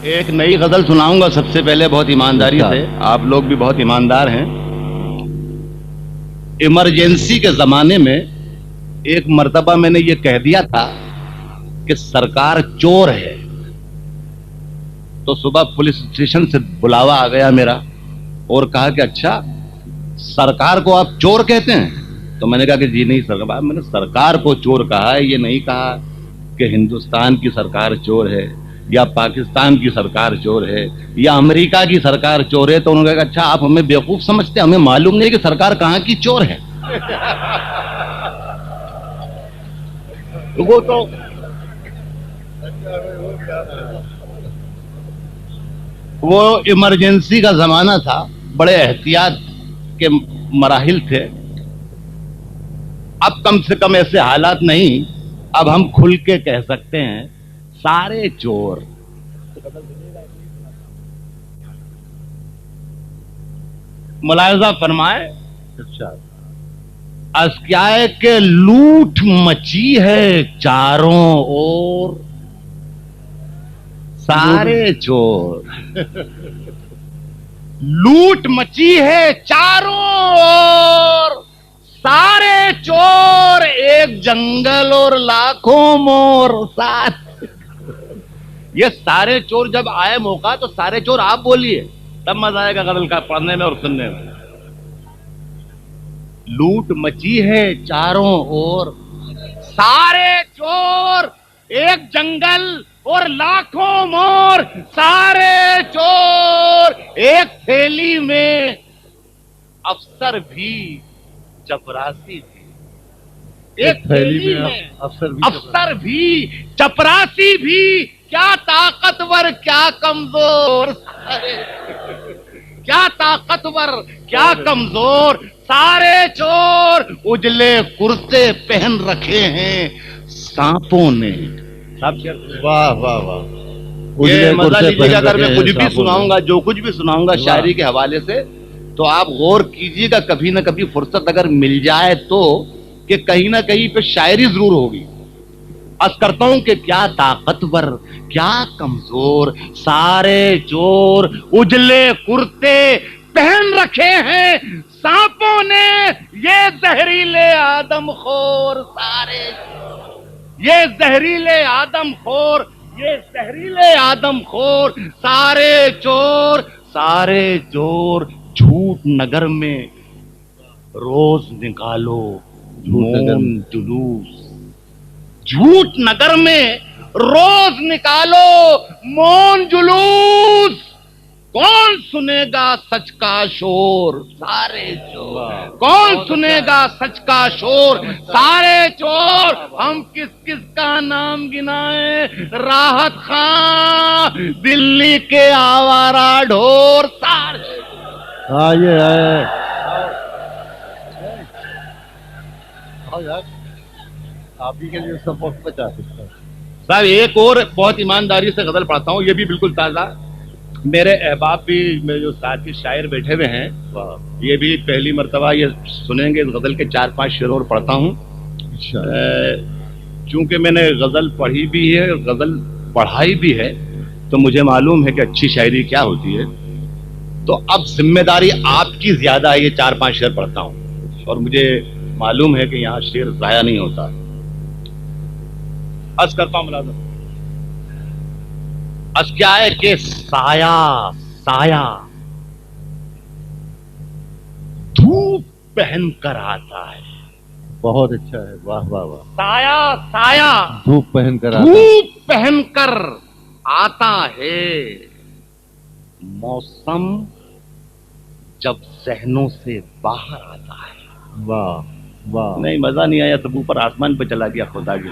ایک نئی غزل سناؤں گا سب سے پہلے بہت ایمانداری سے. آپ لوگ بھی بہت ایماندار ہیں. ایمرجنسی کے زمانے میں ایک مرتبہ میں نے یہ کہہ دیا تھا کہ سرکار چور ہے، تو صبح پولیس اسٹیشن سے بلاوا آ گیا میرا اور کہا کہ اچھا سرکار کو آپ چور کہتے ہیں؟ تو میں نے کہا کہ جی نہیں سرکار، میں نے سرکار کو چور کہا ہے، یہ نہیں کہا کہ ہندوستان کی سرکار چور ہے یا پاکستان کی سرکار چور ہے یا امریکہ کی سرکار چور ہے. تو انہوں نے کہا اچھا آپ ہمیں بیوقوف سمجھتے ہیں، ہمیں معلوم نہیں کہ سرکار کہاں کی چور ہے. وہ تو وہ ایمرجنسی کا زمانہ تھا، بڑے احتیاط کے مراحل تھے. اب کم سے کم ایسے حالات نہیں، اب ہم کھل کے کہہ سکتے ہیں سارے چور. ملاحظہ فرمائے، از کیا ہے کہ لوٹ مچی ہے چاروں اور سارے چور. لوٹ مچی ہے چاروں اور سارے چور، ایک جنگل اور لاکھوں مور. یہ سارے چور جب آئے موقع تو سارے چور آپ بولیے، تب مزہ آئے گا غزل کا پڑھنے میں اور سننے میں. لوٹ مچی ہے چاروں اور سارے چور، ایک جنگل اور لاکھوں مور. سارے چور ایک تھیلی میں، افسر بھی چپراسی بھی. ایک تھیلی میں افسر بھی چپراسی بھی، کیا طاقتور کیا کمزور. کیا طاقتور کیا کمزور. سارے چور اجلے کرتے پہن رکھے ہیں سانپوں نے. واہ واہ واہ. یہ مزہ لیجیے گا. اگر میں کچھ بھی سناؤں گا، جو کچھ بھی سناؤں گا شاعری کے حوالے سے، تو آپ غور کیجیے گا کبھی نہ کبھی فرصت اگر مل جائے تو کہ کہیں نہ کہیں پہ شاعری ضرور ہوگی. عرض کرتا ہوں کہ کیا طاقتور کیا کمزور، سارے چور اجلے کرتے پہن رکھے ہیں سانپوں نے، یہ زہریلے آدم خور. سارے یہ زہریلے آدم خور، یہ زہریلے آدم خور. سارے چور سارے چور. جھوٹ نگر میں روز نکالو مون جلوس. جھوٹ نگر میں روز نکالو مون جلوس. کون سنے گا سچ کا شور. سارے چور کون سنے گا سچ کا شور. سارے چور. ہم کس کس کا نام گنائیں، راحت خان دلی کے آوارہ ڈھور. سارے یہ ہے آپ ہی کے لیے سپورٹ پہ چاہتے ہیں صاحب. ایک اور بہت ایمانداری سے غزل پڑھتا ہوں، یہ بھی بالکل تازہ. میرے احباب بھی، میرے جو ساتھی شاعر بیٹھے ہوئے ہیں، یہ بھی پہلی مرتبہ یہ سنیں گے. اس غزل کے 4-5 شعر اور پڑھتا ہوں. چونکہ میں نے غزل پڑھی بھی ہے، غزل پڑھائی بھی ہے، تو مجھے معلوم ہے کہ اچھی شاعری کیا ہوتی ہے. تو اب ذمہ داری آپ کی زیادہ ہے. یہ 4-5 شعر پڑھتا ہوں اور مجھے معلوم ہے کہ یہاں شعر ضائع نہیں ہوتا. عرض کرتا ہوں ملازم. عرض کیا ہے کہ سایہ سایہ دھوپ پہن کر آتا ہے. بہت اچھا ہے. واہ واہ واہ. سایہ سایہ دھوپ پہن کر دھوپ پہن کر آتا ہے. موسم جب ذہنوں سے باہر آتا ہے. واہ واہ. نہیں مزہ نہیں آیا، سب اوپر آسمان پہ چلا گیا. خدا کی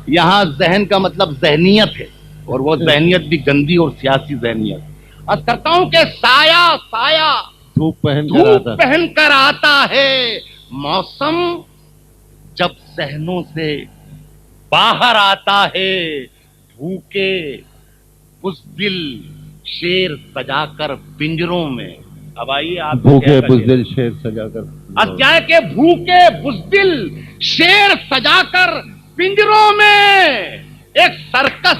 یہاں ذہن کا مطلب ذہنیت ہے، اور وہ ذہنیت بھی گندی اور سیاسی ذہنیت. عرض کرتا ہوں کہ سایہ سایہ دھوپ پہن کر آتا ہے. موسم جب ذہنوں سے باہر آتا ہے. بھوکے بزدل شیر سجا کر پنجروں میں. اب آئیے آپ. بھوکے بزدل شیر سجا کر. اب کیا ہے کہ بھوکے بزدل شیر سجا کر پنجروں میں ایک سرکس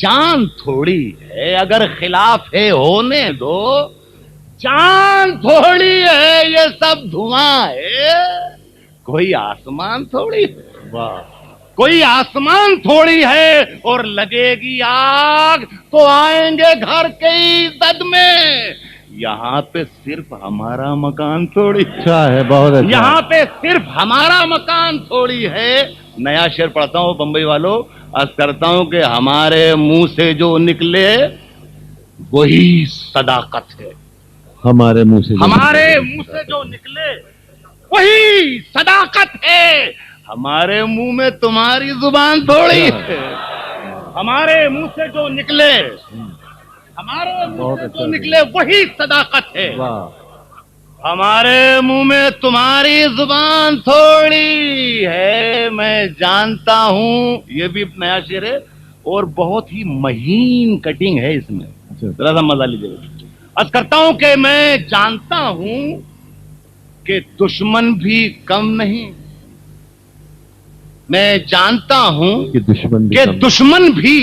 جان تھوڑی ہے، اگر خلاف ہے ہونے دو، جان تھوڑی ہے، یہ سب دھواں ہے، کوئی آسمان تھوڑی ہے، واہ کوئی آسمان تھوڑی ہے، اور لگے گی آگ تو آئیں گے گھر کے زد میں، یہاں پہ صرف ہمارا مکان تھوڑی، اچھا ہے، بہت اچھا یہاں پہ صرف ہمارا مکان تھوڑی ہے۔ نیا شعر پڑھتا ہوں بمبئی والوں، عرض کرتا ہوں کہ ہمارے منہ سے جو نکلے وہی صداقت ہے، ہمارے منہ سے ہمارے منہ سے جو نکلے وہی صداقت ہے، ہمارے منہ میں تمہاری زبان تھوڑی ہے، ہمارے منہ سے جو نکلے، ہمارے منہ سے جو نکلے وہی صداقت ہے، واہ ہمارے منہ میں تمہاری زبان تھوڑی ہے، میں جانتا ہوں، یہ بھی نیا شعر ہے اور بہت ہی مہین کٹنگ ہے اس میں، ذرا سا مزہ لیجیے۔ عرض کرتا ہوں کہ میں جانتا ہوں کہ دشمن بھی کم نہیں، میں جانتا ہوں کہ دشمن بھی کہ کم دشمن بھی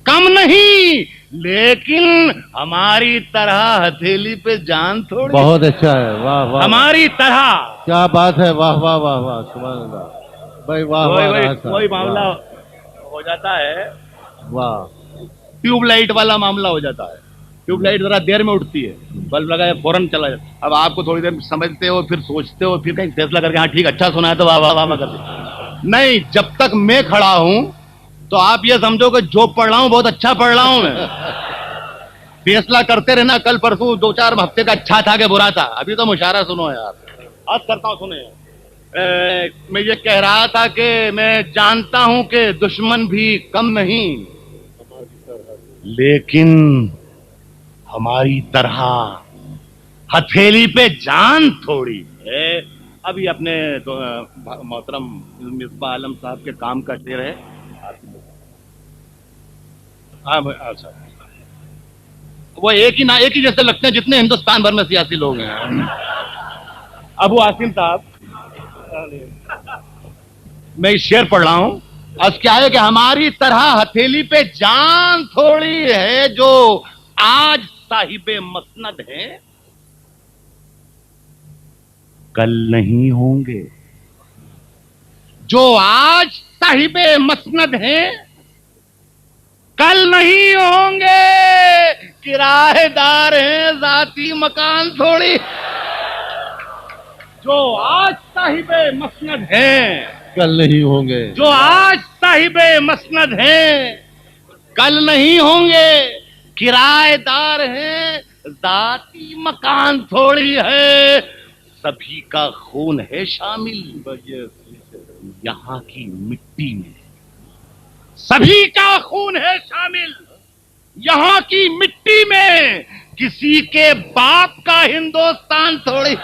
کم نہیں، لیکن ہماری طرح ہتھیلی پہ جان تھوڑی، بہت اچھا ہے، واہ واہ ہماری طرح کیا بات ہے، واہ واہ واہ واہ سبحان اللہ بھائی، واہ واہ راحت صاحب، کوئی معاملہ ہو جاتا ہے، واہ ٹیوب لائٹ والا معاملہ ہو جاتا ہے، ٹیوب لائٹ ذرا دیر میں اٹھتی ہے، بلب لگا فوراً چلا جاتا ہے، اب آپ کو تھوڑی دیر سمجھتے ہو، پھر سوچتے ہو، پھر کہیں فیصلہ کر کے ہاں ٹھیک اچھا سنا ہے تو واہ واہ واہ کر دیں، نہیں، جب تک میں کھڑا ہوں تو آپ یہ سمجھو کہ جو پڑھ رہا ہوں بہت اچھا پڑھ رہا ہوں میں، فیصلہ کرتے رہنا کل پرسوں 2-4 ہفتے کا اچھا تھا کہ برا تھا، ابھی تو مشاعرہ سنو یار، عرض کرتا ہوں سنیں، میں یہ کہہ رہا تھا کہ میں جانتا ہوں کہ دشمن بھی کم نہیں، لیکن ہماری طرح ہتھیلی پہ جان تھوڑی ہے۔ ابھی اپنے محترم مصباح عالم صاحب کے کام کا شعر ہے، ہاں اچھا، وہ ایک ہی جیسے لگتے ہیں جتنے ہندوستان بھر میں سیاسی لوگ ہیں۔ ابو عاصم صاحب، میں اس شعر پڑھ رہا ہوں، از کیا ہے کہ ہماری طرح ہتھیلی پہ جان تھوڑی ہے، جو آج صاحب مسند ہیں کل نہیں ہوں گے، جو آج صاحب مسند ہیں کل نہیں ہوں گے، کرایہ دار ہیں ذاتی مکان تھوڑی، جو آج صاحب مسند ہیں کل نہیں ہوں گے، جو آج صاحب مسند ہیں کل نہیں ہوں گے، کرایہ دار ہیں ذاتی مکان تھوڑی ہے، سبھی کا خون ہے شامل یہاں کی مٹی میں، سبھی کا خون ہے شامل یہاں کی مٹی میں، کسی کے باپ کا ہندوستان تھوڑی